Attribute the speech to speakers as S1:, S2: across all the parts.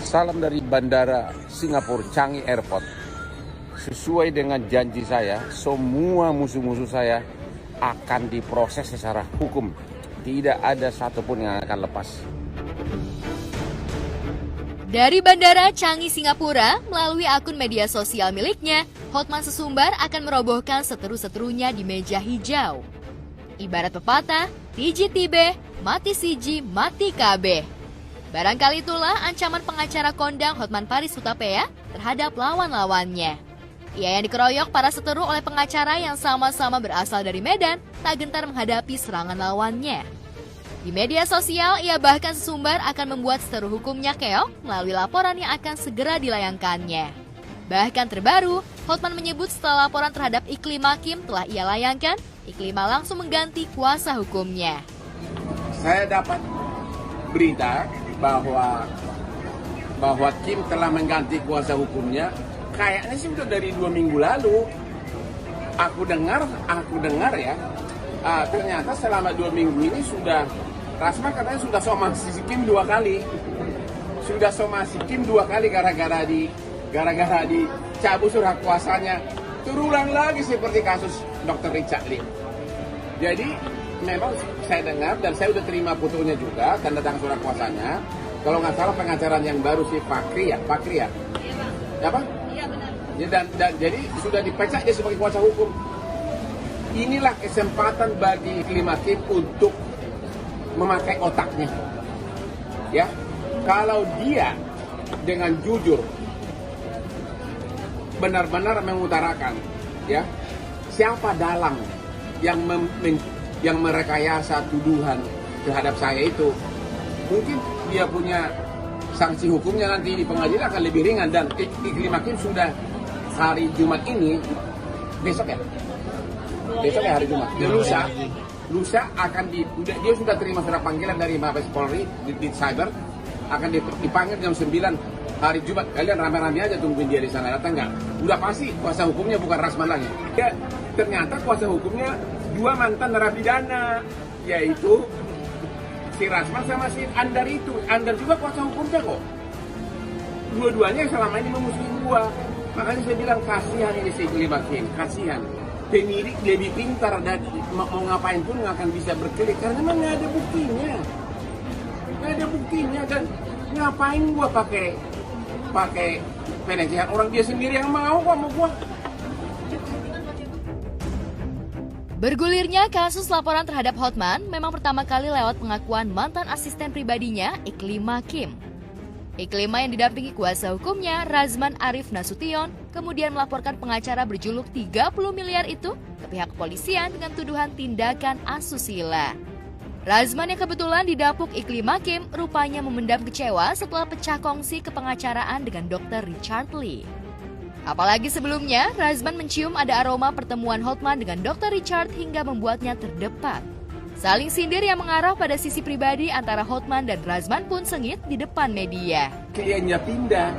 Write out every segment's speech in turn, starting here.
S1: Salam dari Bandara Singapura Changi Airport. Sesuai dengan janji saya, semua musuh-musuh saya akan diproses secara hukum. Tidak ada satupun yang akan lepas.
S2: Dari Bandara Changi Singapura, melalui akun media sosial miliknya, Hotman Sesumbar akan merobohkan seteru-seterunya di meja hijau. Ibarat pepatah, tiji tibe, mati siji, mati kabeh. Barangkali itulah ancaman pengacara kondang Hotman Paris Hutapea terhadap lawan-lawannya. Ia yang dikeroyok para seteru oleh pengacara yang sama-sama berasal dari Medan, tak gentar menghadapi serangan lawannya. Di media sosial, ia bahkan Sesumbar akan membuat seteru hukumnya keok melalui laporan yang akan segera dilayangkannya. Bahkan terbaru, Hotman menyebut setelah laporan terhadap Iklim Hakim telah ia layangkan, Iklim langsung mengganti kuasa hukumnya.
S1: Saya dapat berita bahwa Kim telah mengganti kuasa hukumnya. Kayaknya sih udah dari 2 minggu lalu. Aku dengar ya. Ternyata selama 2 minggu ini sudah Rasman katanya sudah somasi Kim 2 kali. Sudah somasi Kim 2 kali gara-gara dicabut surat kuasanya. Terulang lagi seperti kasus Dr. Richard Lee. Jadi memang saya dengar dan saya udah terima fotonya juga, tanda tangan surat kuasanya. Kalau nggak salah pengacara yang baru si Fakri ya? Iya, Pak. Apa? Iya, benar. Ya, dan jadi sudah dipecat dia sebagai kuasa hukum. Inilah kesempatan bagi Iklim Hakim untuk memakai otaknya. Ya, kalau dia dengan jujur benar-benar mengutarakan, ya, siapa dalang yang merekayasa tuduhan terhadap saya itu, mungkin dia punya sanksi hukumnya nanti di pengadilan akan lebih ringan. Dan Iklim Hakim sudah hari Jumat ini, besok ya hari Jumat, lusa akan dia sudah terima surat panggilan dari Mabes Polri di cyber, akan dipanggil jam 9 hari Jumat. Kalian rame-rame aja tungguin dia di sana, datang nggak? Udah pasti kuasa hukumnya bukan Rasman lagi. Ya, ternyata kuasa hukumnya 2 mantan narapidana, yaitu si Rasman sama si Andar itu. Andar juga kuasa hukumnya kok. Dua-duanya selama ini memusuhi gua. Makanya saya bilang kasihan ini si Iklim Hakim, kasihan. Penyidik lebih pintar dan mau ngapain pun nggak akan bisa berkelit karena memang nggak ada buktinya. Dan ngapain gua pakai pelecehan, orang dia sendiri yang mau kok mau gua.
S2: Bergulirnya kasus laporan terhadap Hotman memang pertama kali lewat pengakuan mantan asisten pribadinya Iklim Hakim. Iklim yang didampingi kuasa hukumnya Razman Arif Nasution kemudian melaporkan pengacara berjuluk 30 miliar itu ke pihak kepolisian dengan tuduhan tindakan asusila. Razman yang kebetulan didapuk Iklim Hakim rupanya memendam kecewa setelah pecah kongsi kepengacaraan dengan Dr. Richard Lee. Apalagi sebelumnya, Razman mencium ada aroma pertemuan Hotman dengan Dr. Richard hingga membuatnya terdepak. Saling sindir yang mengarah pada sisi pribadi antara Hotman dan Razman pun sengit di depan media.
S1: Kliennya pindah,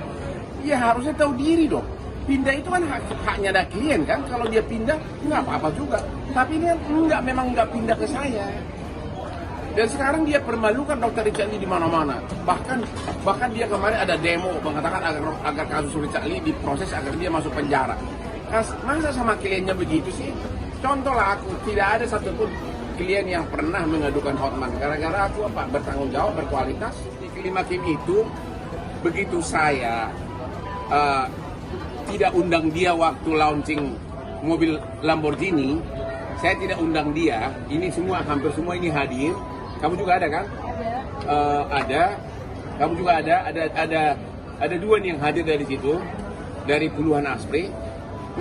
S1: ya harusnya tahu diri dong. Pindah itu kan haknya ada klien kan, kalau dia pindah nggak apa-apa juga. Tapi dia memang nggak pindah ke saya. Dan sekarang dia permalukan Dr. Richard Lee di mana-mana. Bahkan dia kemarin ada demo mengatakan agar kasus Richard Lee diproses agar dia masuk penjara. Masa sama kliennya begitu sih? Contohlah aku, tidak ada satupun klien yang pernah mengadukan Hotman. Gara-gara aku bertanggung jawab, berkualitas. Iklim Hakim itu, begitu saya tidak undang dia waktu launching mobil Lamborghini, saya tidak undang dia. Ini hampir semua ini hadir. Kamu juga ada kan? Ada. Kamu juga ada. Ada 2 nih yang hadir dari situ, dari puluhan aspri.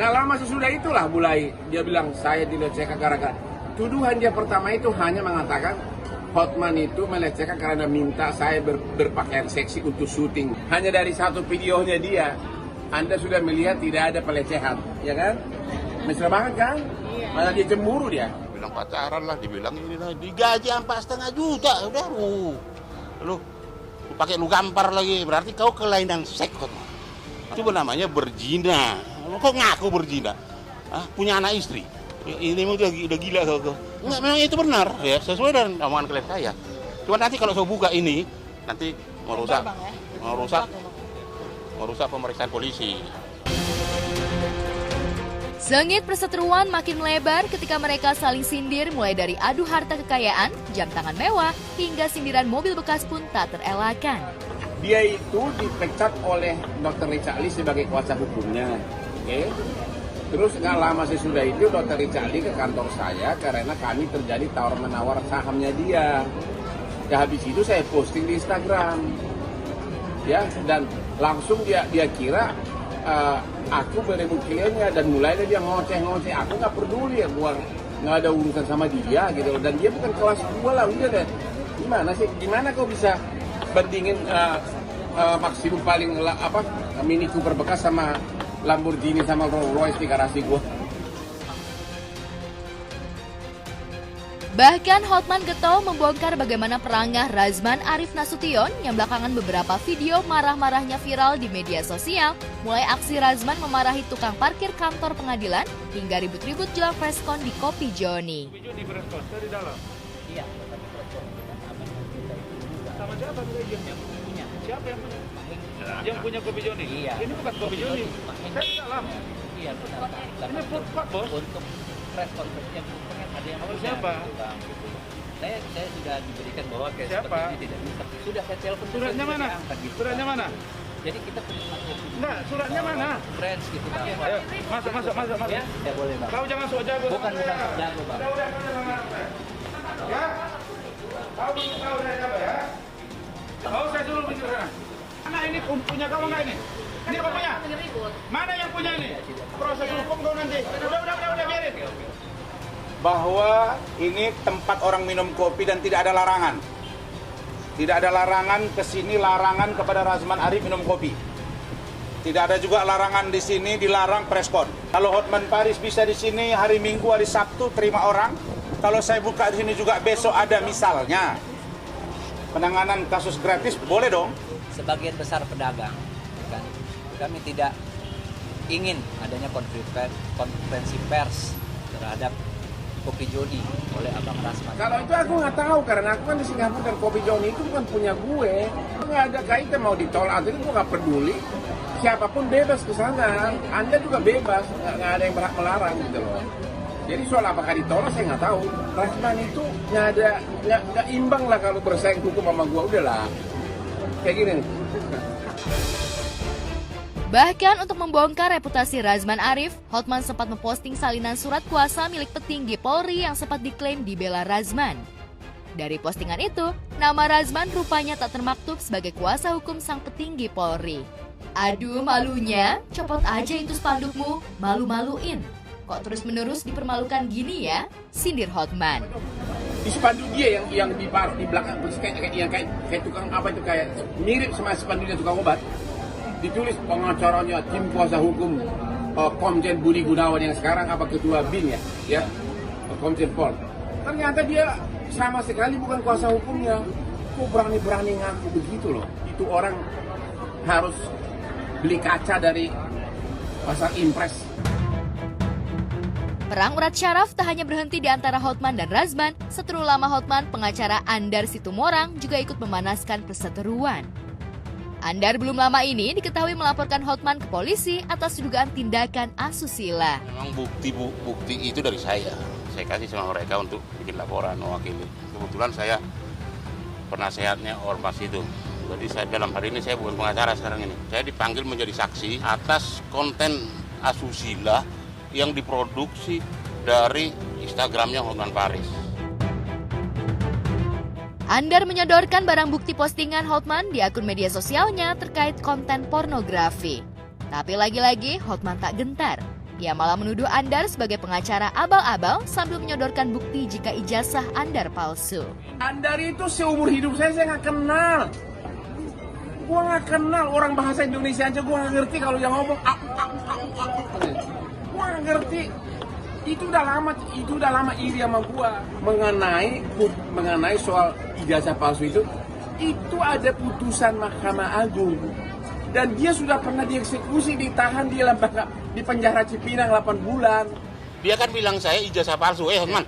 S1: Nggak lama sesudah itulah mulai dia bilang saya dilecehkan gara-gara. Tuduhan dia pertama itu hanya mengatakan Hotman itu melecehkan karena minta saya berpakaian seksi untuk syuting. Hanya dari satu videonya dia, Anda sudah melihat tidak ada pelecehan, ya kan? Mesra banget kan? Malah dia cemburu dia.
S3: Bilang pacaran lah, dibilang ini lah, digaji 4,5 juta, udah lu pakai lu gampar lagi, berarti kau kelainan seks. Itu namanya berzina. Kok ngaku berzina? Punya anak istri. Ini udah gila kau. Enggak, memang itu benar ya, sesuai dengan omongan klien saya. Cuma nanti kalau saya buka ini, nanti merusak merusak pemeriksaan polisi.
S2: Sengit perseteruan makin melebar ketika mereka saling sindir mulai dari adu harta kekayaan, jam tangan mewah, hingga sindiran mobil bekas pun tak terelakkan.
S1: Dia itu dipecat oleh Dr. Richard Lee sebagai kuasa hukumnya. Oke? Terus nggak lama sesudah itu Dr. Richard Lee ke kantor saya karena kami terjadi tawar-menawar sahamnya dia. Ya habis itu saya posting di Instagram. Ya, dan langsung dia kira aku berebut kliennya dan mulai dia ngoceh-ngoceh. Aku nggak peduli ya, gua nggak ada urusan sama dia gitu. Dan dia bukan kelas gua lah, udah deh. Gimana sih? Gimana kau bisa bandingin maksimum paling Mini Cooper bekas sama Lamborghini sama Rolls Royce di garasi gua?
S2: Bahkan Hotman getol membongkar bagaimana perangah Razman Arif Nasution yang belakangan beberapa video marah-marahnya viral di media sosial, mulai aksi Razman memarahi tukang parkir kantor pengadilan hingga ribut-ribut jelang preskon di Kopi Joni.
S4: Di preskon, saya di dalam.
S5: Iya, tapi preskon
S4: Sama siapa yang punya? Siapa yang punya? Yang punya Kopi Joni?
S5: Iya.
S4: Ini bukan Kopi Joni. Saya di dalam.
S5: Iya, benar.
S4: Ini food court, bos.
S5: Untuk press conference yang pengen ada yang punya.
S4: Siapa?
S5: Bang, gitu. Saya sudah diberikan bahwa kayak
S4: Siapa?
S5: seperti ini tidak bisa. Sudah saya telepon.
S4: Suratnya
S5: sudah
S4: mana?
S5: diangkat, gitu.
S4: Suratnya mana?
S5: Jadi kita punya
S4: Enggak, suratnya mana?
S5: friends gitu bang.
S4: Ayo, masuk.
S5: Ya, saya boleh bang.
S4: Kau jangan sok jago.
S5: Bukan sok jago bang.
S4: Udah. Ya? Kau udah jago ya? Kau saya dulu bicara. Mana ini punya kamu nggak ini? Ini kau punya? Mana yang punya ini? Proses hukum kau nanti. Udah biarin.
S6: Bahwa ini tempat orang minum kopi dan tidak ada larangan. Tidak ada larangan ke sini, larangan kepada Razman Arif minum kopi. Tidak ada juga larangan di sini dilarang preskon. Kalau Hotman Paris bisa di sini hari Minggu, hari Sabtu terima orang. Kalau saya buka di sini juga besok ada misalnya penanganan kasus gratis, boleh dong.
S5: Sebagian besar pedagang kan kami tidak ingin adanya konferensi pers terhadap Kopi Joni oleh Abang Razman.
S1: Kalau itu aku nggak tahu karena aku kan di Singapura dan Kopi Joni itu bukan punya gue. Nggak ada kaitan mau ditolak atau itu gue nggak peduli. Siapapun bebas ke sana. Anda juga bebas, nggak ada yang berhak melarang gitu loh. Jadi soal apakah ditolak saya nggak tahu. Razman itu nggak imbang lah kalau bersaing hukum sama gue, udahlah. Kayak gini nih.
S2: Bahkan untuk membongkar reputasi Razman Arif, Hotman sempat memposting salinan surat kuasa milik petinggi Polri yang sempat diklaim dibela Razman. Dari postingan itu, nama Razman rupanya tak termaktub sebagai kuasa hukum sang petinggi Polri. Aduh malunya, copot aja itu spandukmu, malu-maluin. Kok terus-menerus dipermalukan gini ya? Sindir Hotman.
S1: Di spanduk dia yang di belakang kayak tukang apa itu kayak mirip sama spanduknya tukang obat. Ditulis pengacaranya tim kuasa hukum Komjen Budi Gunawan yang sekarang apa ketua BIN ya Komjen Pol. Ternyata dia sama sekali bukan kuasa hukumnya. Kok berani ngaku begitu loh? Itu orang harus beli kaca dari pasar impres.
S2: Perang urat syaraf tak hanya berhenti di antara Hotman dan Razman, seteru lama Hotman, pengacara Andar Situmorang juga ikut memanaskan perseteruan. Andar belum lama ini diketahui melaporkan Hotman ke polisi atas dugaan tindakan asusila.
S3: Memang bukti itu dari saya. Saya kasih sama mereka untuk bikin laporan mewakili. Kebetulan saya penasehatnya ormas itu. Jadi saya dalam hari ini saya bukan pengacara sekarang ini. Saya dipanggil menjadi saksi atas konten asusila yang diproduksi dari Instagramnya Hotman Paris.
S2: Andar menyodorkan barang bukti postingan Hotman di akun media sosialnya terkait konten pornografi. Tapi lagi-lagi Hotman tak gentar. Ia malah menuduh Andar sebagai pengacara abal-abal sambil menyodorkan bukti jika ijazah Andar palsu.
S1: Andar itu seumur hidup saya nggak kenal. Gua nggak kenal orang bahasa Indonesia aja gua nggak ngerti kalau yang ngomong gua nggak ngerti. Itu udah lama iri sama gua mengenai soal ijazah palsu itu ada putusan Mahkamah Agung dan dia sudah pernah dieksekusi, ditahan di lembaga di penjara Cipinang 8 bulan.
S3: Dia kan bilang saya ijazah palsu. Hotman,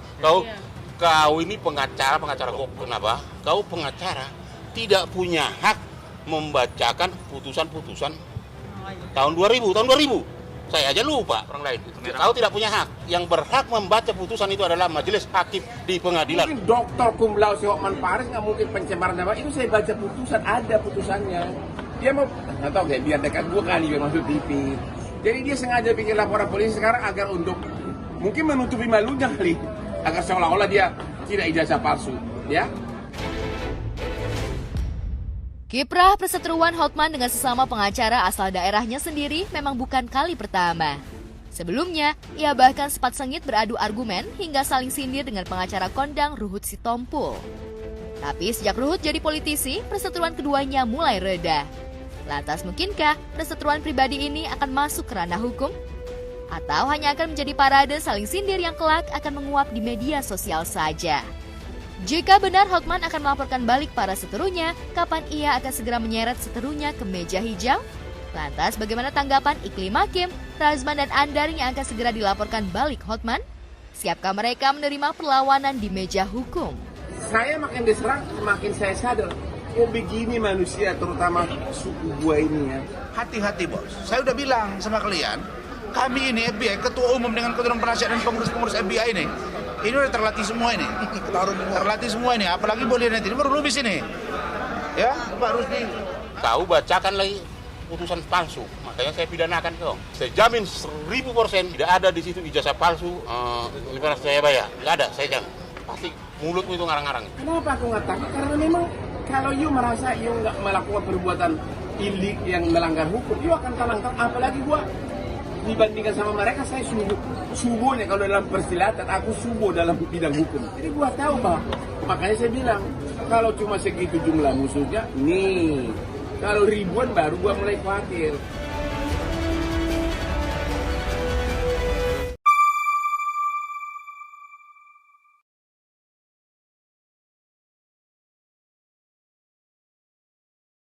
S3: kau ini pengacara kok kenapa? Kau pengacara tidak punya hak membacakan putusan-putusan Tahun 2000. Saya aja lupa, orang lain. Kau tidak punya hak. Yang berhak membaca putusan itu adalah majelis hakim di pengadilan.
S1: Mungkin Dr. Cum Laude Hotman Paris nggak mungkin pencemaran nama. Itu saya baca putusan, ada putusannya. Dia mau, nggak tahu kayak biar dekat 2 kali biar masuk TV. Jadi dia sengaja bikin laporan polisi sekarang agar untuk mungkin menutupi malunya kali, agar seolah-olah dia tidak ijazah palsu, ya.
S2: Kiprah perseteruan Hotman dengan sesama pengacara asal daerahnya sendiri memang bukan kali pertama. Sebelumnya, ia bahkan sempat sengit beradu argumen hingga saling sindir dengan pengacara kondang Ruhut Sitompul. Tapi sejak Ruhut jadi politisi, perseteruan keduanya mulai reda. Lantas mungkinkah perseteruan pribadi ini akan masuk ke ranah hukum? Atau hanya akan menjadi parade saling sindir yang kelak akan menguap di media sosial saja? Jika benar Hotman akan melaporkan balik para seterunya, kapan ia akan segera menyeret seterunya ke meja hijau? Lantas bagaimana tanggapan Iklim Hakim, Razman dan Andar yang akan segera dilaporkan balik Hotman? Siapkah mereka menerima perlawanan di meja hukum?
S1: Saya makin diserang, semakin saya sadar. Oh begini manusia, terutama suku gua ini ya.
S6: Hati-hati bos, saya udah bilang sama kalian, kami ini FBI, ketua umum dengan ketua penasihat dan pengurus-pengurus FBI ini udah terlatih semua ini. Terlatih semua ini, apalagi boleh nanti, ini baru lubis ini. Ya, Pak Rusdi.
S3: Kau bacakan lagi putusan palsu, makanya saya pidanakan kau. Saya jamin 1000% tidak ada di situ ijazah palsu Universitas Jayabaya. Tidak ada, saya jamin. Pasti mulutmu itu ngarang-ngarang.
S1: Kenapa aku nggak takut? Karena memang kalau you merasa you nggak melakukan perbuatan ilik yang melanggar hukum, you akan talangkan. Apalagi gua dibandingkan sama mereka, saya subuhnya kalau dalam persilatan, aku subuh dalam bidang hukum. Jadi gua tahu Pak. Makanya saya bilang, kalau cuma segitu jumlah musuhnya, nih. Kalau ribuan baru gua mulai khawatir.